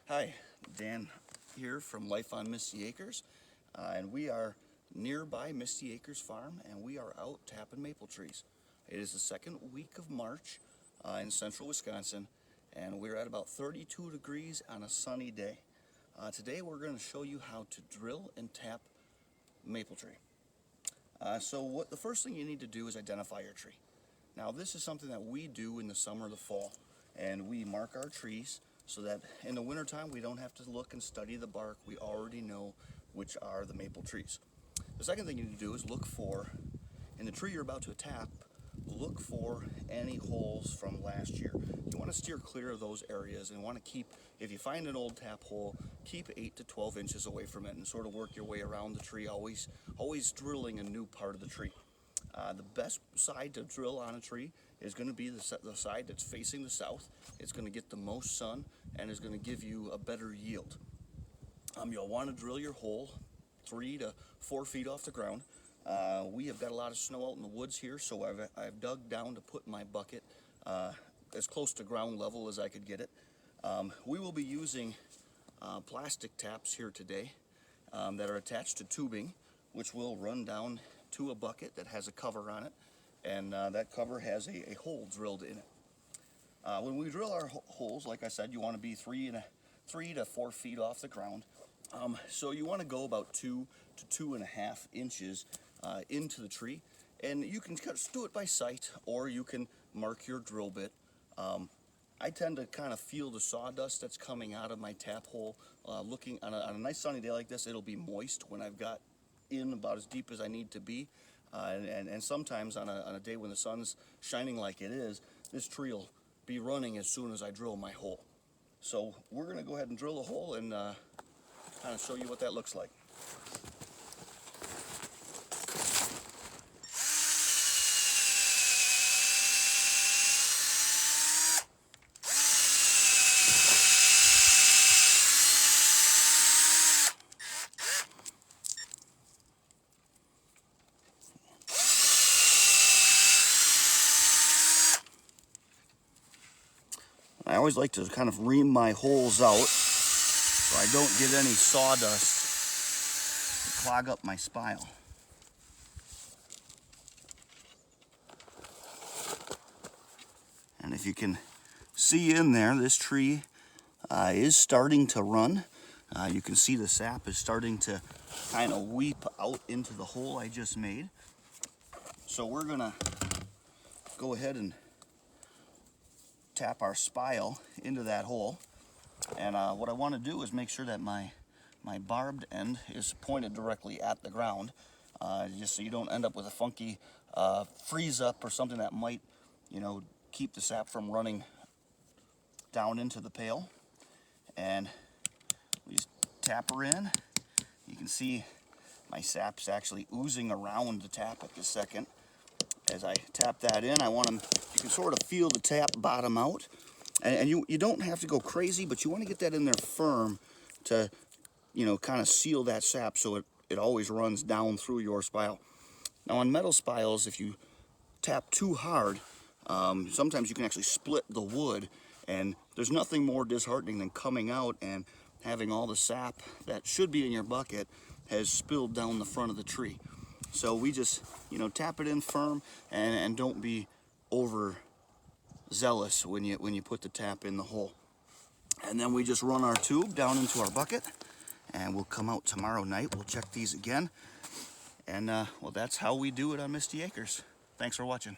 Hi, Dan here from Life on Misty Acres, and we are nearby Misty Acres Farm, and we are out tapping maple trees. It is the second week of March in central Wisconsin, and we're at about 32 degrees on a sunny day. Today we're going to show you how to drill and tap maple tree. The first thing you need to do is identify your tree. Now this is something that we do in the summer or the fall, and we mark our trees so that in the wintertime we don't have to look and study the bark. We already know which are the maple trees. The second thing you need to do is look for, in the tree you're about to tap, look for any holes from last year. You want to steer clear of those areas and want to keep, if you find an old tap hole, keep 8 to 12 inches away from it and sort of work your way around the tree, always drilling a new part of the tree. The best side to drill on a tree is going to be the side that's facing the south. It's going to get the most sun and is going to give you a better yield. You'll want to drill your hole 3 to 4 feet off the ground. We have got a lot of snow out in the woods here, so I've dug down to put my bucket as close to ground level as I could get it. We will be using plastic taps here today that are attached to tubing, which will run down to a bucket that has a cover on it, and that cover has a hole drilled in it. When we drill our holes, like I said, you want to be 3 to 4 feet off the ground. So you want to go about 2 to 2.5 inches into the tree, and you can just do it by sight, or you can mark your drill bit. I tend to kind of feel the sawdust that's coming out of my tap hole. Looking on a nice sunny day like this, it'll be moist when I've got in about as deep as I need to be, and sometimes on a day when the sun's shining like it is, this tree will be running as soon as I drill my hole. So we're going to go ahead and drill a hole and kind of show you what that looks like. I always like to kind of ream my holes out so I don't get any sawdust to clog up my spile. And if you can see in there, this tree is starting to run. You can see the sap is starting to kind of weep out into the hole I just made. So we're gonna go ahead and tap our spile into that hole, and what I want to do is make sure that my barbed end is pointed directly at the ground, just so you don't end up with a funky freeze up or something that might, keep the sap from running down into the pail. And we just tap her in. You can see my sap's actually oozing around the tap at this second. As I tap that in, you can sort of feel the tap bottom out. And you don't have to go crazy, but you want to get that in there firm to, kind of seal that sap so it always runs down through your spile. Now on metal spiles, if you tap too hard, sometimes you can actually split the wood, and there's nothing more disheartening than coming out and having all the sap that should be in your bucket has spilled down the front of the tree. So we just, tap it in firm, and don't be over zealous when you put the tap in the hole. And then we just run our tube down into our bucket, and we'll come out tomorrow night. We'll check these again. And, that's how we do it on Misty Acres. Thanks for watching.